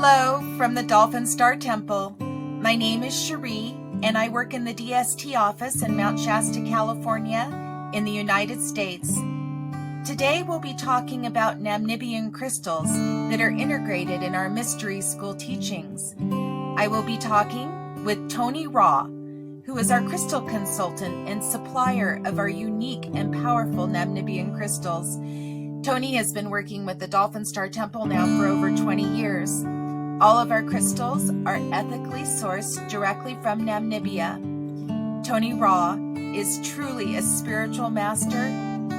Hello from the Dolphin Star Temple. My name is Sheri, and I work in the DST office in Mount Shasta, California, in the United States. Today we'll be talking about Namibian crystals that are integrated in our mystery school teachings. I will be talking with Tony Raw, who is our crystal consultant and supplier of our unique and powerful Namibian crystals. Tony has been working with the Dolphin Star Temple now for over 20 years. All of our crystals are ethically sourced directly from Namibia. Tony Raw is truly a spiritual master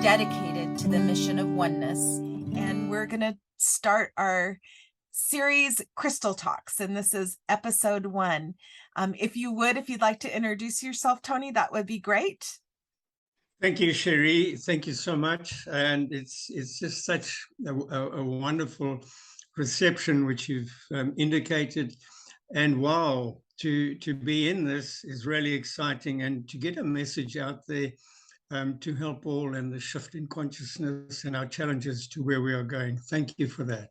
dedicated to the mission of oneness. And we're going to start our series Crystal Talks, and this is episode 1. If you'd like to introduce yourself, Tony, that would be great. Thank you, Sheri. Thank you so much. And it's just such a wonderful reception, which you've indicated. And wow, to be in this is really exciting, and to get a message out there to help all in the shift in consciousness and our challenges to where we are going. Thank you for that.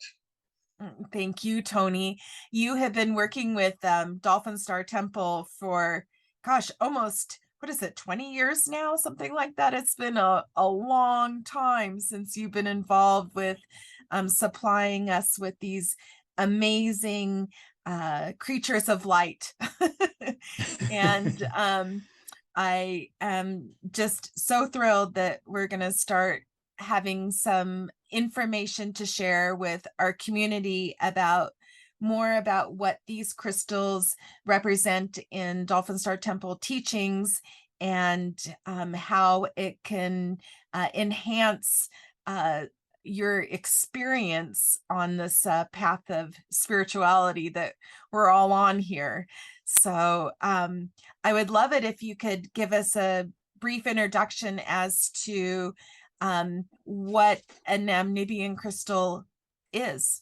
Thank you, Tony. You have been working with Dolphin Star Temple for, almost, 20 years now, something like that. It's been a long time since you've been involved with supplying us with these amazing creatures of light. And I am just so thrilled that we're going to start having some information to share with our community about what these crystals represent in Dolphin Star Temple teachings, and how it can enhance your experience on this path of spirituality that we're all on here. So I would love it if you could give us a brief introduction as to what a Namibian crystal is.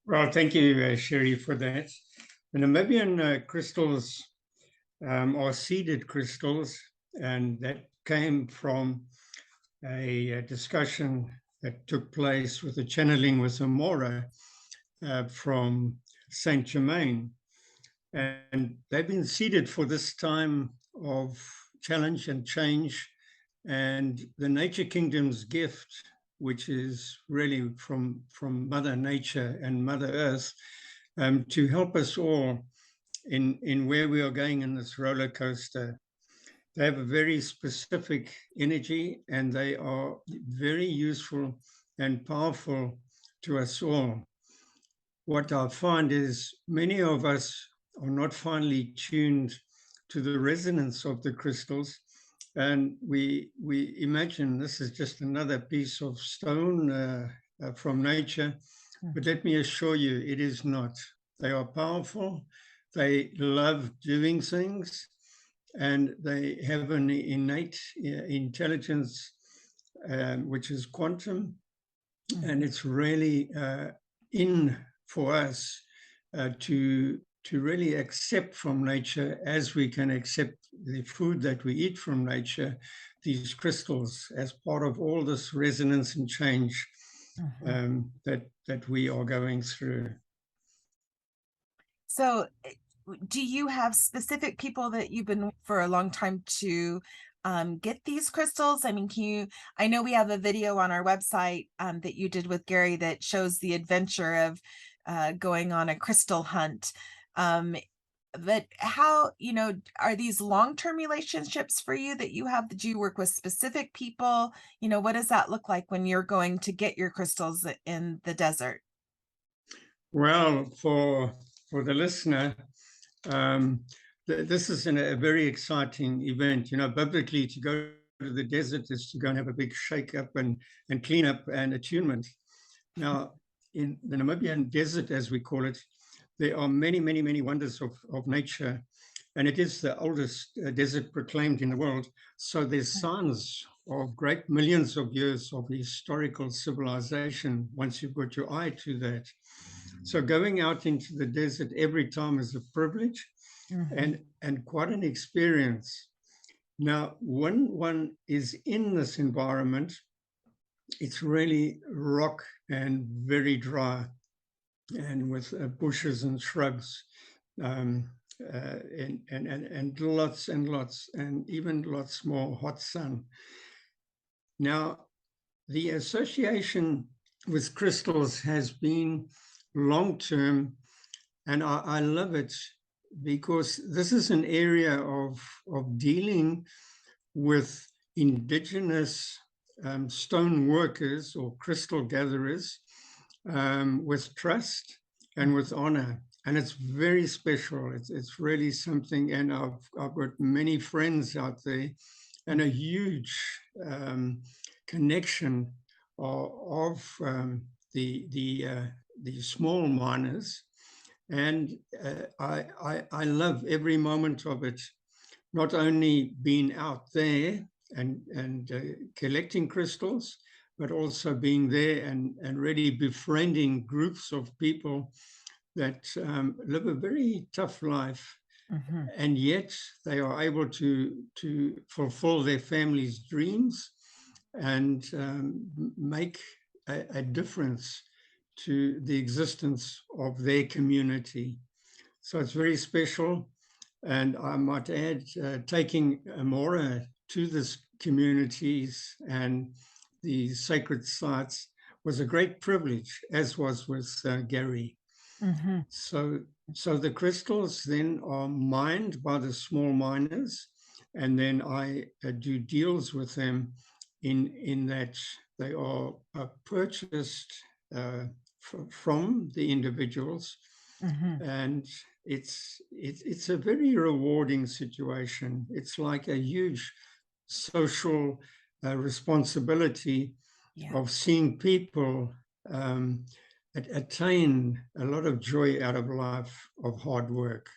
Well, thank you, Sheri, for that. The Namibian crystals are seeded crystals, and that came from a discussion that took place with the channeling with Amora from Saint Germain. And they've been seeded for this time of challenge and change, and the nature kingdom's gift, which is really from Mother Nature and Mother Earth, to help us all in where we are going in this roller coaster. They have a very specific energy, and they are very useful and powerful to us all. What I find is many of us are not finely tuned to the resonance of the crystals, and we imagine this is just another piece of stone from nature. But let me assure you, it is not. They are powerful. They love doing things, and they have an innate intelligence, which is quantum. And it's really in for us to really accept from nature, as we can accept the food that we eat from nature, these crystals as part of all this resonance and change that we are going through. So do you have specific people that you've been for a long time to get these crystals? I mean, I know we have a video on our website that you did with Gary that shows the adventure of going on a crystal hunt. But how, are these long-term relationships for you that you have? Do you work with specific people? What does that look like when you're going to get your crystals in the desert? Well, for the listener, this is a very exciting event. Biblically, to go to the desert is to go and have a big shake-up and clean up and attunement. Now, in the Namibian desert, as we call it, there are many, many, many wonders of nature, and it is the oldest desert proclaimed in the world. So there's signs of great millions of years of historical civilization once you've got your eye to that. So going out into the desert every time is a privilege and quite an experience. Now, when one is in this environment, it's really rock and very dry. and with bushes and shrubs, and lots and lots, and even lots more hot sun. Now, the association with crystals has been long-term, and I love it because this is an area of dealing with indigenous stone workers or crystal gatherers, with trust and with honor. And it's very special. It's really something. And I've got many friends out there and a huge connection of the small miners. And I love every moment of it, not only being out there and collecting crystals, but also being there and really befriending groups of people that live a very tough life, and yet they are able to fulfill their families' dreams and make a difference to the existence of their community. So it's very special. And I might add, taking Amora to this communities and the sacred sites was a great privilege, as was with Gary. So the crystals then are mined by the small miners, and then I do deals with them in that they are purchased from the individuals, and it's a very rewarding situation. It's like a huge social responsibility of seeing people attain a lot of joy out of life, of hard work.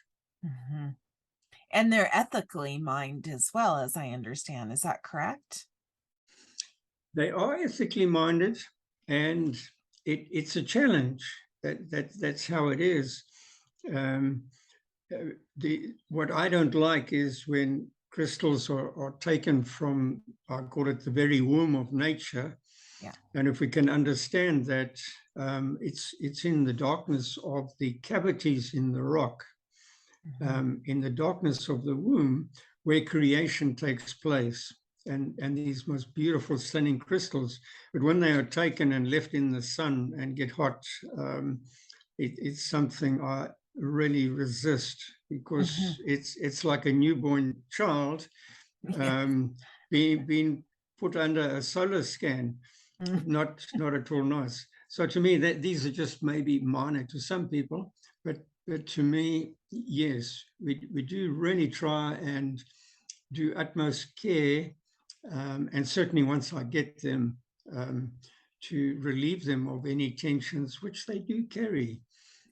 And they're ethically mined as well, as I understand. Is that correct? They are ethically minded, and it's a challenge. That's how it is. What I don't like is when crystals are taken from, I call it the very womb of nature. And if we can understand that it's in the darkness of the cavities in the rock, in the darkness of the womb, where creation takes place. And these most beautiful, stunning crystals. But when they are taken and left in the sun and get hot, it's something I really resist, because it's like a newborn child being put under a solar scan. Not at all nice. So to me, that these are just maybe minor to some people, but to me, yes, we do really try and do utmost care, and certainly once I get them, to relieve them of any tensions which they do carry.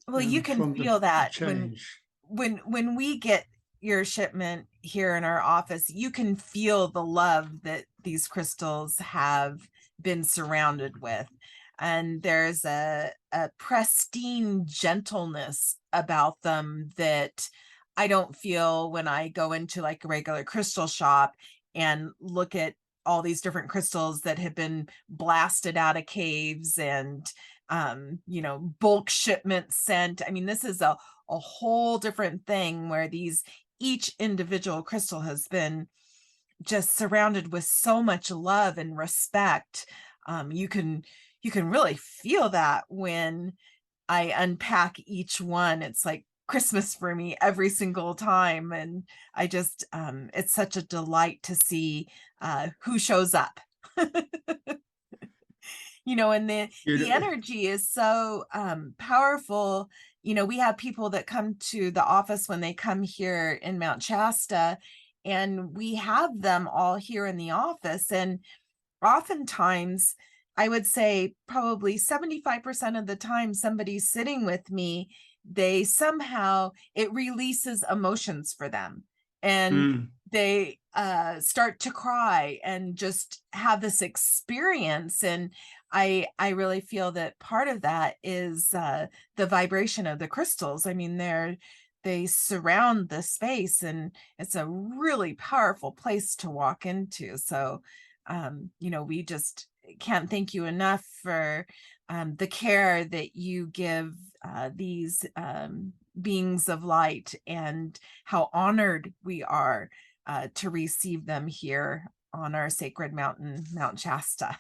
Well, you can from feel the that change. when we get your shipment here in our office, you can feel the love that these crystals have been surrounded with. And there's a pristine gentleness about them that I don't feel when I go into like a regular crystal shop and look at all these different crystals that have been blasted out of caves and bulk shipment sent. I mean, this is a whole different thing where each individual crystal has been just surrounded with so much love and respect. You can really feel that when I unpack each one. It's like Christmas for me every single time. And I just, it's such a delight to see who shows up. And the energy is so powerful. We have people that come to the office when they come here in Mount Shasta, and we have them all here in the office. And oftentimes, I would say probably 75% of the time somebody's sitting with me, it releases emotions for them. And they start to cry and just have this experience. And I really feel that part of that is the vibration of the crystals. I mean, they surround the space, and it's a really powerful place to walk into. So, we just can't thank you enough for the care that you give these beings of light, and how honored we are to receive them here on our sacred mountain, Mount Shasta.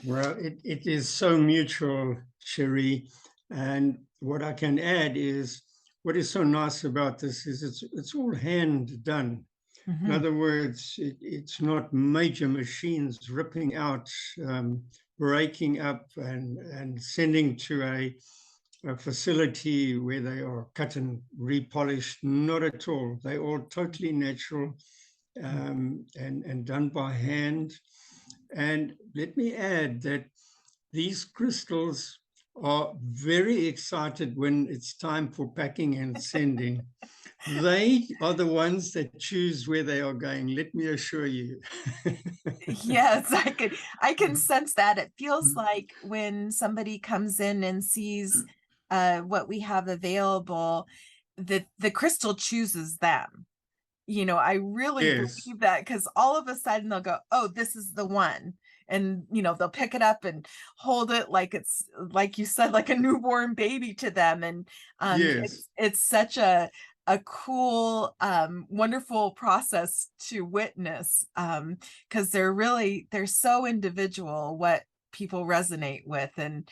Well, it is so mutual, Sheri. And what I can add is what is so nice about this is it's all hand done. In Mhm. other words, it's not major machines ripping out, breaking up, and sending to a facility where they are cut and repolished. Not at all. They're all totally natural, and done by hand. And let me add that these crystals are very excited when it's time for packing and sending. They are the ones that choose where they are going, let me assure you. Yes, I can sense that. It feels like when somebody comes in and sees what we have available, the crystal chooses them. I really Yes, believe that, because all of a sudden they'll go, oh, this is the one. And they'll pick it up and hold it like it's, like you said, like a newborn baby to them. And yes. it's such a cool, wonderful process to witness, because they're so individual what people resonate with. And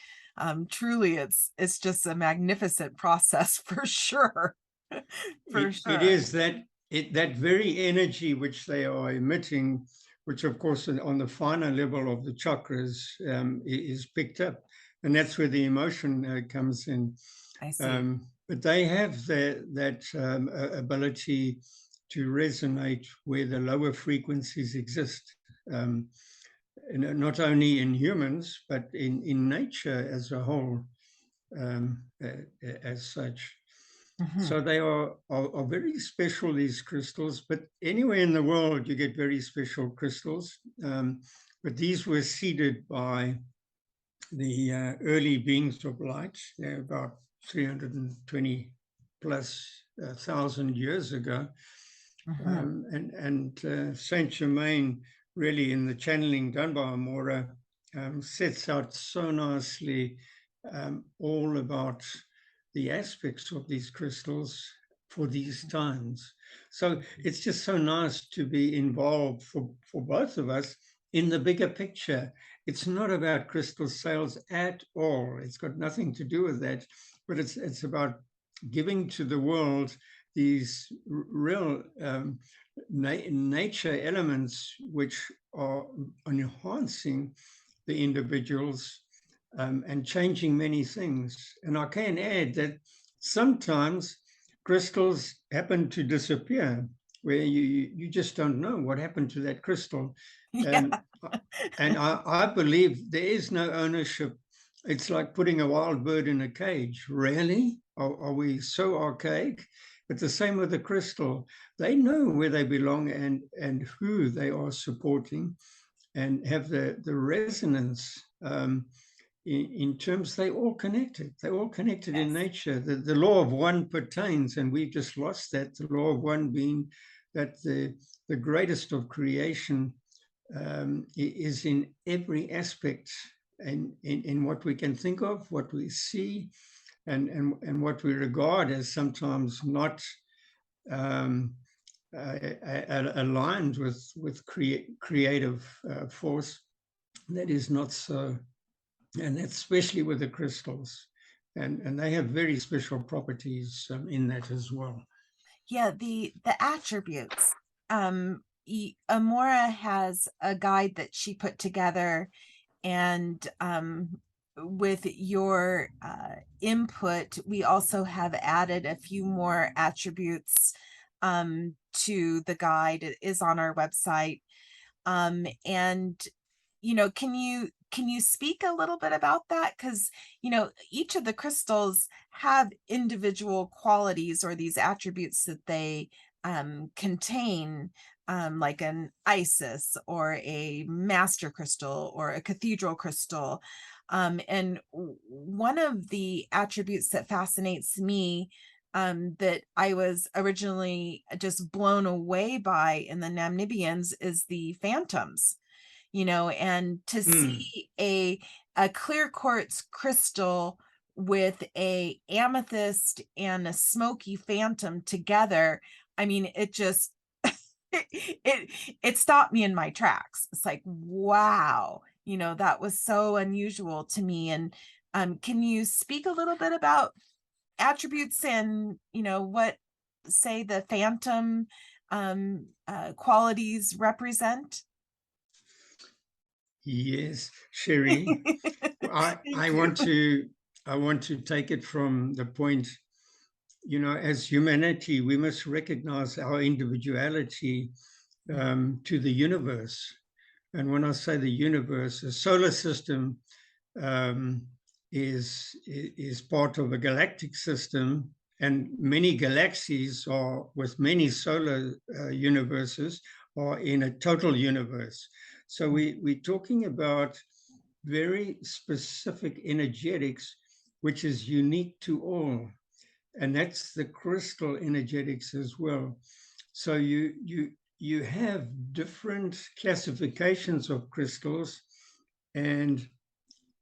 truly it's just a magnificent process for sure. For It sure. is that very energy which they are emitting, which of course on the finer level of the chakras, is picked up, and that's where the emotion comes in. I see. But they have that ability to resonate where the lower frequencies exist, um, not only in humans but in nature as a whole, as such. Mhm. So they are very special, these crystals, but anywhere in the world you get very special crystals. But these were seeded by the early beings of light. They're about 320 plus thousand years ago. Mhm. And Saint Germain, really, in the channeling done by Amora, sets out so nicely all about the aspects of these crystals for these times. So it's just so nice to be involved for both of us in the bigger picture. It's not about crystal sales at all. It's got nothing to do with that, but it's about giving to the world these real nature elements which are enhancing the individuals, and changing many things. And I can add that sometimes crystals happen to disappear, where you just don't know what happened to that crystal. Yeah. Um, and I believe there is no ownership. It's like putting a wild bird in a cage. Really? Are we so archaic? But the same with the crystal. They know where they belong and who they are supporting, and have the resonance, in terms they're all connected. They're all connected in Yes. nature. The law of one pertains, and we've just lost that. The law of one being that the greatest of creation, is in every aspect, and in what we can think of, what we see, and what we regard as sometimes not um, aligned with creative force. That is not so, and that's especially with the crystals, and they have very special properties in that as well. Yeah, the attributes. Amora has a guide that she put together, and with your input, we also have added a few more attributes to the guide. It is on our website. And can you speak a little bit about that? Because each of the crystals have individual qualities, or these attributes that they contain, like an Isis or a master crystal or a cathedral crystal. And one of the attributes that fascinates me, that I was originally just blown away by in the Namibians, is the phantoms. And to Mm. see a clear quartz crystal with a amethyst and a smoky phantom together, I mean, it just it stopped me in my tracks. It's like, wow, that was so unusual to me. And can you speak a little bit about attributes and what, say, the phantom qualities represent? Yes, Sheri. I Thank I you. want to I want to take it from the point, as humanity, we must recognize our individuality to the universe. And when I say the universe, the solar system um, is part of a galactic system, and many galaxies are with many solar universes are in a total universe. So we're talking about very specific energetics, which is unique to all, and that's the crystal energetics as well. So you have different classifications of crystals, and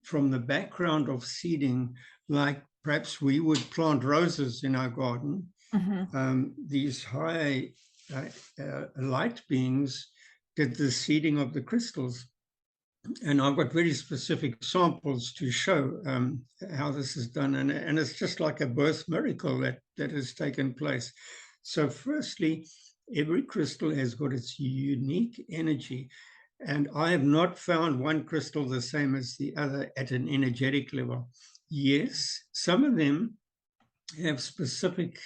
from the background of seeding, like perhaps we would plant roses in our garden, Mhm. these high light beings did the seeding of the crystals. And I've got very specific samples to show how this is done. And it's just like a birth miracle that has taken place. So firstly, every crystal has got its unique energy. And I have not found one crystal the same as the other at an energetic level. Yes, some of them have specific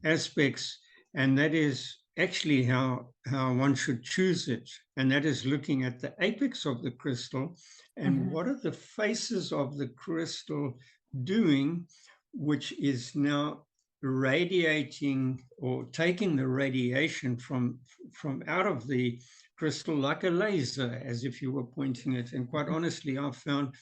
aspects, and that is actually how one should choose it. And that is looking at the apex of the crystal and Mhm. what are the faces of the crystal doing, which is now radiating or taking the radiation from out of the crystal like a laser, as if you were pointing it. And quite honestly, I've found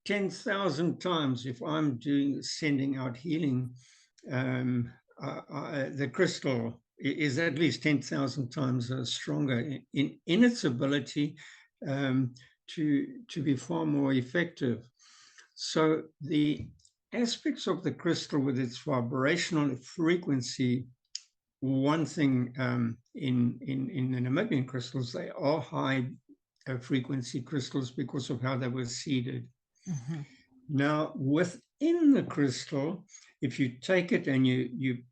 10,000 times if I'm sending out healing, the crystal is at least 10,000 times stronger in its ability to be far more effective. So the aspects of the crystal with its vibrational frequency, one thing in the Namibian crystals, they are high frequency crystals because of how they were seeded. Mhm. Now, within the crystal, if you take it and you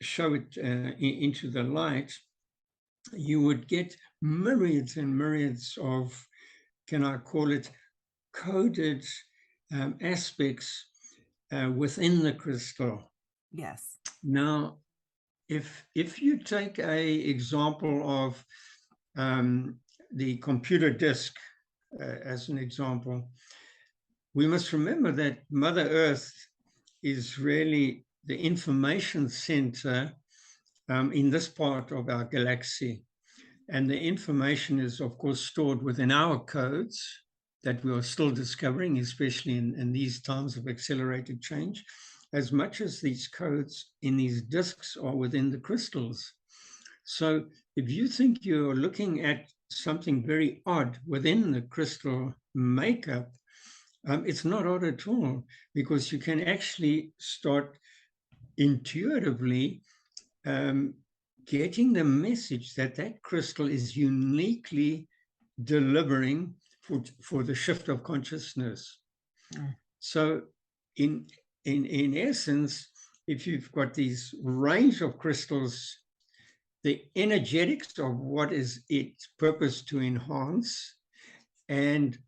show it into the light, you would get myriads and myriads of, can I call it, coded aspects within the crystal. Yes. Now, if you take a example of the computer disk as an example, we must remember that Mother Earth is really the information center in this part of our galaxy. And the information is, of course, stored within our codes that we are still discovering, especially in these times of accelerated change, as much as these codes in these disks are within the crystals. So if you think you're looking at something very odd within the crystal makeup, it's not odd at all, because you can actually start intuitively getting the message that that crystal is uniquely delivering for the shift of consciousness. Mm. So in essence, if you've got these range of crystals, the energetics of what is its purpose to enhance, and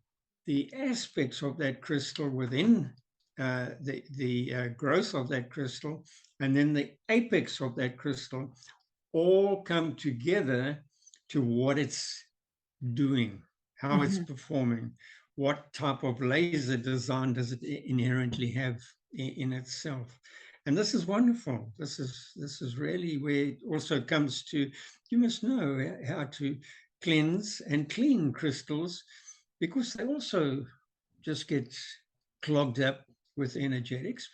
the aspects of that crystal within the growth of that crystal, and then the apex of that crystal, all come together to what it's doing, how it's Mhm. performing, what type of laser design does it inherently have in itself. And this is wonderful. This is really where it also comes to, you must know how to cleanse and clean crystals, because they also just get clogged up with energetics.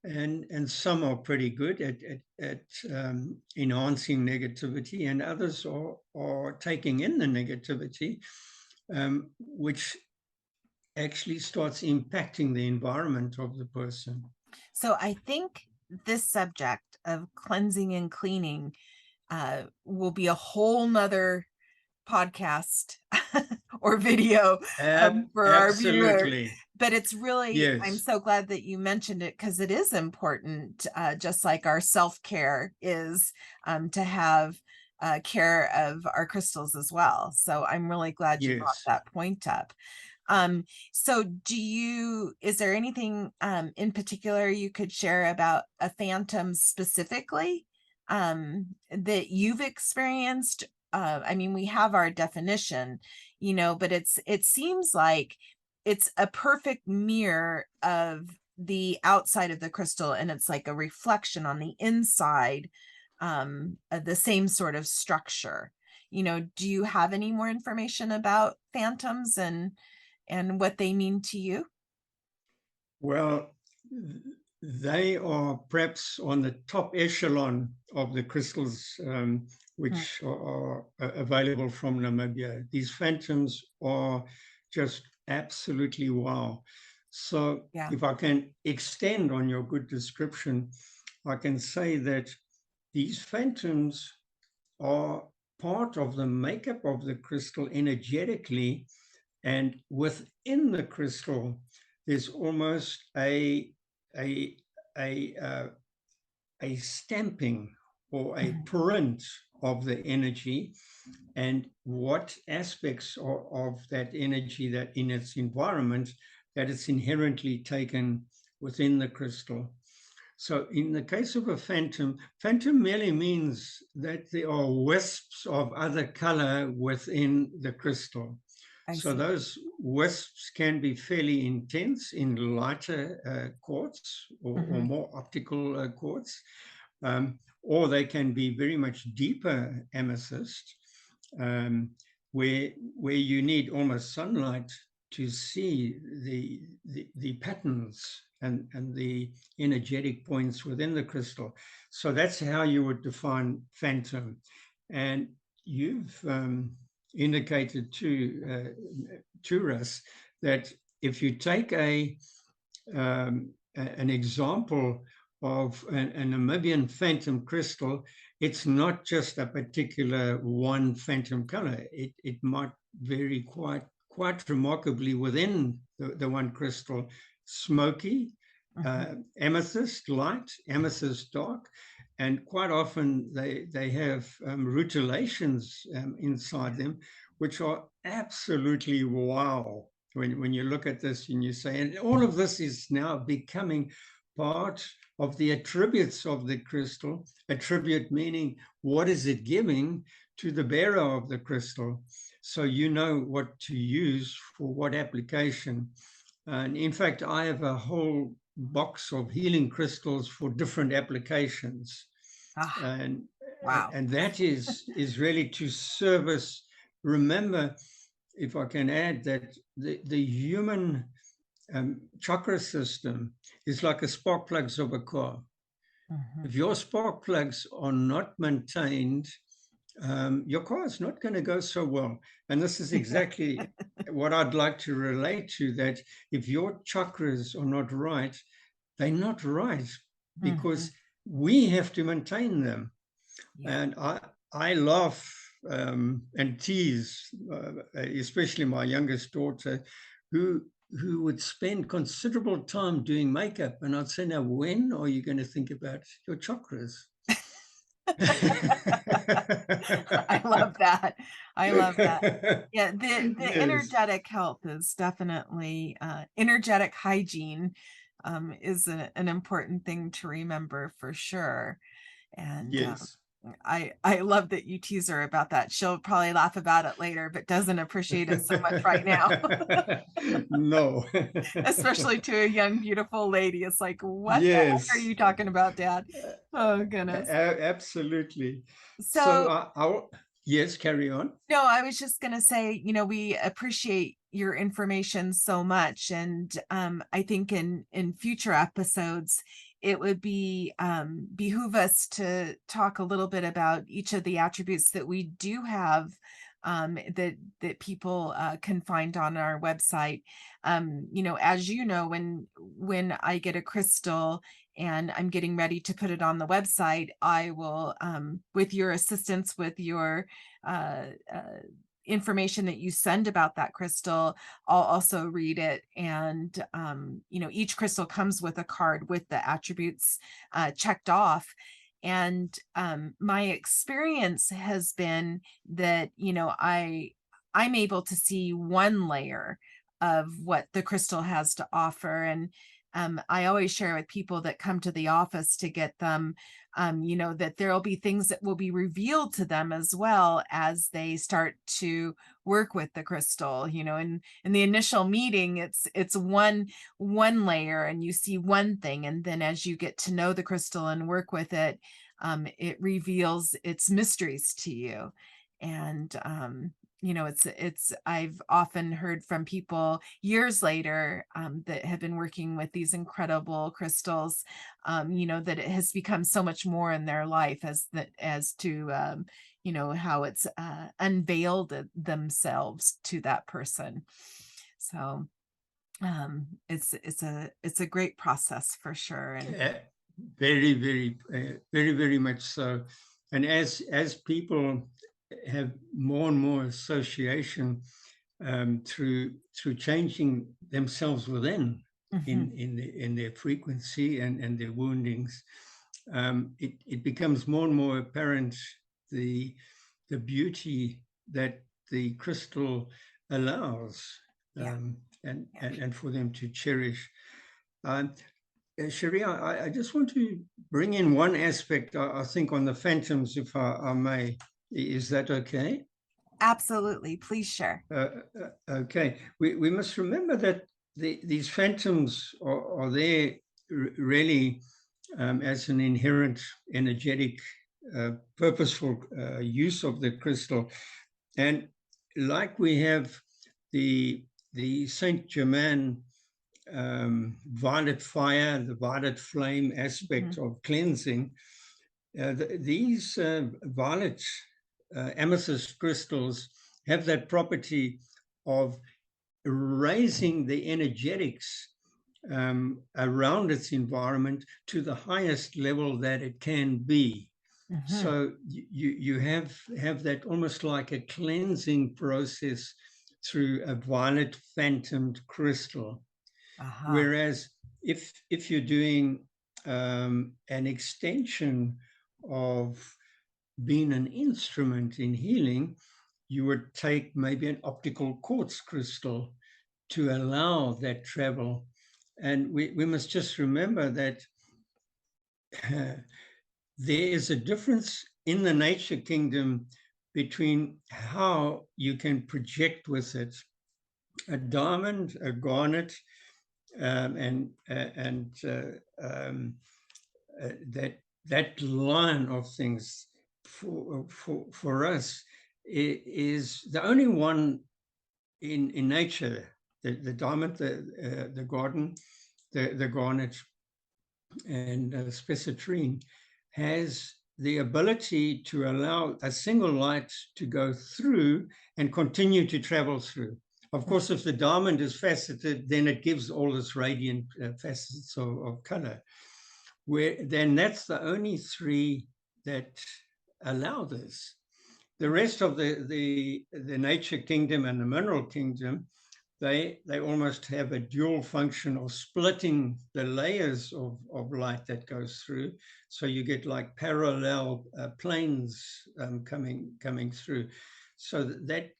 And some are pretty good at enhancing negativity, and others are taking in the negativity, which actually starts impacting the environment of the person. So I think this subject of cleansing and cleaning will be a whole nother podcast or video for our viewer. Absolutely. But it's really, I'm Yes. so glad that you mentioned it because it is important, just like our self-care is, to have care of our crystals as well. So I'm really glad you brought Yes. that point up. So is there anything in particular you could share about a phantom specifically that you've experienced? I mean, we have our definition, but it seems like it's a perfect mirror of the outside of the crystal, and it's like a reflection on the inside of the same sort of structure. Do you have any more information about phantoms and what they mean to you? Well, they are perhaps on the top echelon of the crystals Mm, which are available from Namibia. These phantoms are just absolutely wow. So, yeah. if I can extend on your good description, I can say that these phantoms are part of the makeup of the crystal energetically, and within the crystal, there's almost a a a stamping or a Mhm. print of the energy, and what aspects of that energy that in its environment that it's inherently taken within the crystal. So in the case of a phantom, phantom merely means that there are wisps of other color within the crystal. I So see. those wisps can be fairly intense in lighter quartz or Hmm. more optical quartz, or they can be very much deeper amethyst, um, where you need almost sunlight to see the patterns and the energetic points within the crystal. So that's how you would define phantom. And you've indicated to us that if you take an example of a Namibian phantom crystal, it's not just a particular one phantom color. It might vary quite remarkably within the one crystal. Smoky, Hmm. amethyst light, amethyst dark, and quite often they have rutilations inside them, which are absolutely wow. When you look at this and you say, and all of this is now becoming part of the attributes of the crystal. Attribute meaning what is it giving to the bearer of the crystal, so you know what to use for what application. And in fact, I have a whole box of healing crystals for different applications, Ah, and wow. and that is really to service. Remember, if I can add that the human chakra system is like a spark plugs of a car. Hmm. If your spark plugs are not maintained, your car is not going to go so well. And this is exactly what I'd like to relate to, that if your chakras are not right, they're not right Hmm. because we have to maintain them. Yeah. And I laugh and tease, especially my youngest daughter, who who would spend considerable time doing makeup. And I'd say, now, when are you going to think about your chakras? I love that. I love that. Yeah, the Yes, energetic health is definitely energetic hygiene is an important thing to remember for sure. And yes. I love that you tease her about that. She'll probably laugh about it later, but doesn't appreciate it so much right now. No. Especially to a young, beautiful lady. It's like, what the heck are Yes, you talking about, Dad? Oh, goodness. absolutely. So So, yes, carry on. no, I was just going to say, we appreciate your information so much. And I think in future episodes, it would be behoove us to talk a little bit about each of the attributes that we do have that people can find on our website. As you know, when I get a crystal and I'm getting ready to put it on the website, I will, with your assistance, with your uh, uh, information that you send about that crystal, I'll also read it. And, each crystal comes with a card with the attributes checked off. And my experience has been that, I'm able to see one layer of what the crystal has to offer. And I always share with people that come to the office to get them, that there will be things that will be revealed to them as well as they start to work with the crystal. In the initial meeting, it's one layer and you see one thing, and then as you get to know the crystal and work with it, it reveals its mysteries to you. And I've often heard from people years later that have been working with these incredible crystals, that it has become so much more in their life as to how it's unveiled themselves to that person. So it's a great process for sure. And Very, very, very, very much so. And as people have more and more association through changing themselves within, in their frequency and their woundings, it becomes more and more apparent the beauty that the crystal allows, yeah. and for them to cherish. Sheri, I just want to bring in one aspect, I think, on the phantoms, if I may. Is that okay? Absolutely. Please share. Okay. We must remember that these phantoms are there really as an inherent energetic, purposeful use of the crystal. And like we have the Saint Germain violet fire, the violet flame aspect of cleansing, these violet amethyst crystals have that property of raising the energetics around its environment to the highest level that it can be. So you have that almost like a cleansing process through a violet phantomed crystal. Whereas if you're doing an extension of being an instrument in healing, you would take maybe an optical quartz crystal to allow that travel. And we must just remember that there is a difference in the nature kingdom between how you can project with it. A diamond, a garnet, and that line of things for us is the only one in nature. The diamond, the garden, the garnet, and spessartrine has the ability to allow a single light to go through and continue to travel through. Of course, if the diamond is faceted, then it gives all this radiant facets of color. Then that's the only three that allow this. The rest of the nature kingdom and the mineral kingdom, they almost have a dual function of splitting the layers of light that goes through. So you get like parallel planes coming through. So that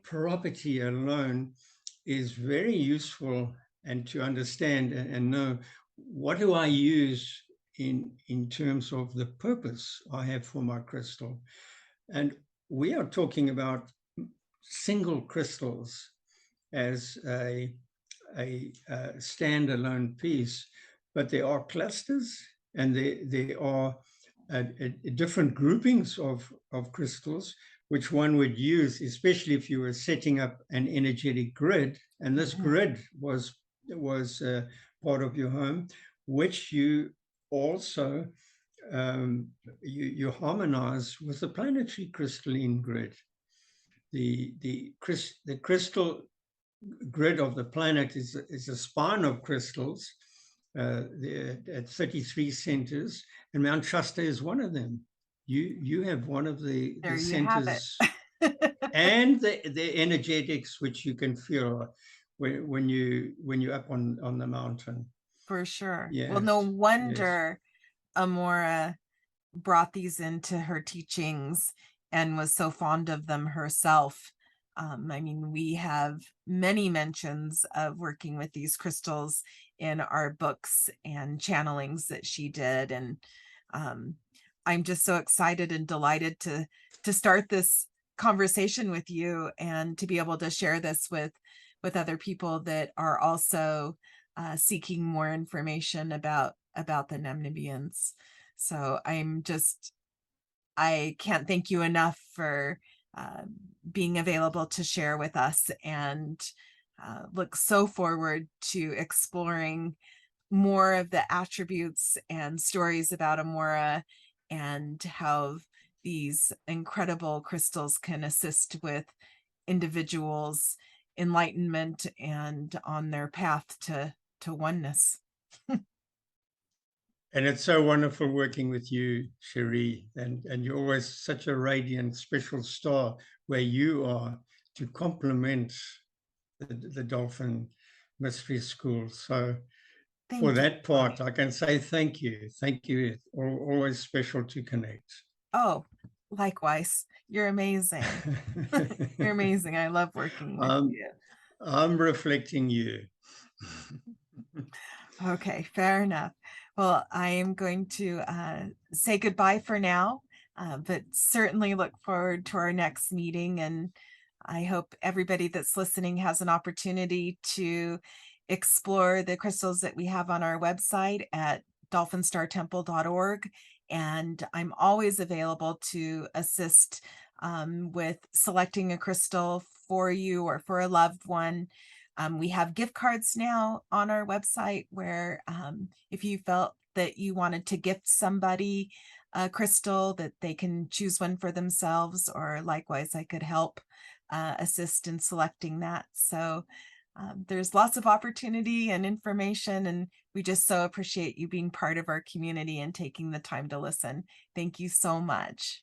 property alone is very useful, and to understand and know, what do I use in terms of the purpose I have for my crystal? And we are talking about single crystals as a standalone piece, but there are clusters, and there are different groupings of crystals which one would use, especially if you were setting up an energetic grid, and this grid was part of your home, which you also you harmonize with the planetary crystalline grid. the crystal grid of the planet is a spine of crystals at 33 centers, and Mount Shasta is one of them. You have one of the There you have it. centers, and the energetics which you can feel when you're up on the mountain. For sure. Well, Yes, no yes. wonder Amora brought these into her teachings and was so fond of them herself. I mean, we have many mentions of working with these crystals in our books and channelings that she did. And um, I'm just so excited and delighted to start this conversation with you and to be able to share this with other people that are also seeking more information about the Namibians. So I can't thank you enough for uh, being available to share with us, and look so forward to exploring more of the attributes and stories about Amora and how these incredible crystals can assist with individuals' enlightenment and on their path to oneness. And it's so wonderful working with you, Sheri, and you're always such a radiant, special star where you are to complement the Dolphin Mystery School. So for Thank you. that part, I can say thank you. Thank you. Always special to connect. Oh, likewise. You're amazing. You're amazing. I love working with I'm, you. I'm reflecting you. Okay, fair enough. Well, I am going to say goodbye for now, but certainly look forward to our next meeting. And I hope everybody that's listening has an opportunity to explore the crystals that we have on our website at dolphinstartemple.org. And I'm always available to assist with selecting a crystal for you or for a loved one. We have gift cards now on our website where if you felt that you wanted to gift somebody a crystal, that they can choose one for themselves, or likewise, I could help assist in selecting that. So there's lots of opportunity and information, and we just so appreciate you being part of our community and taking the time to listen. Thank you so much.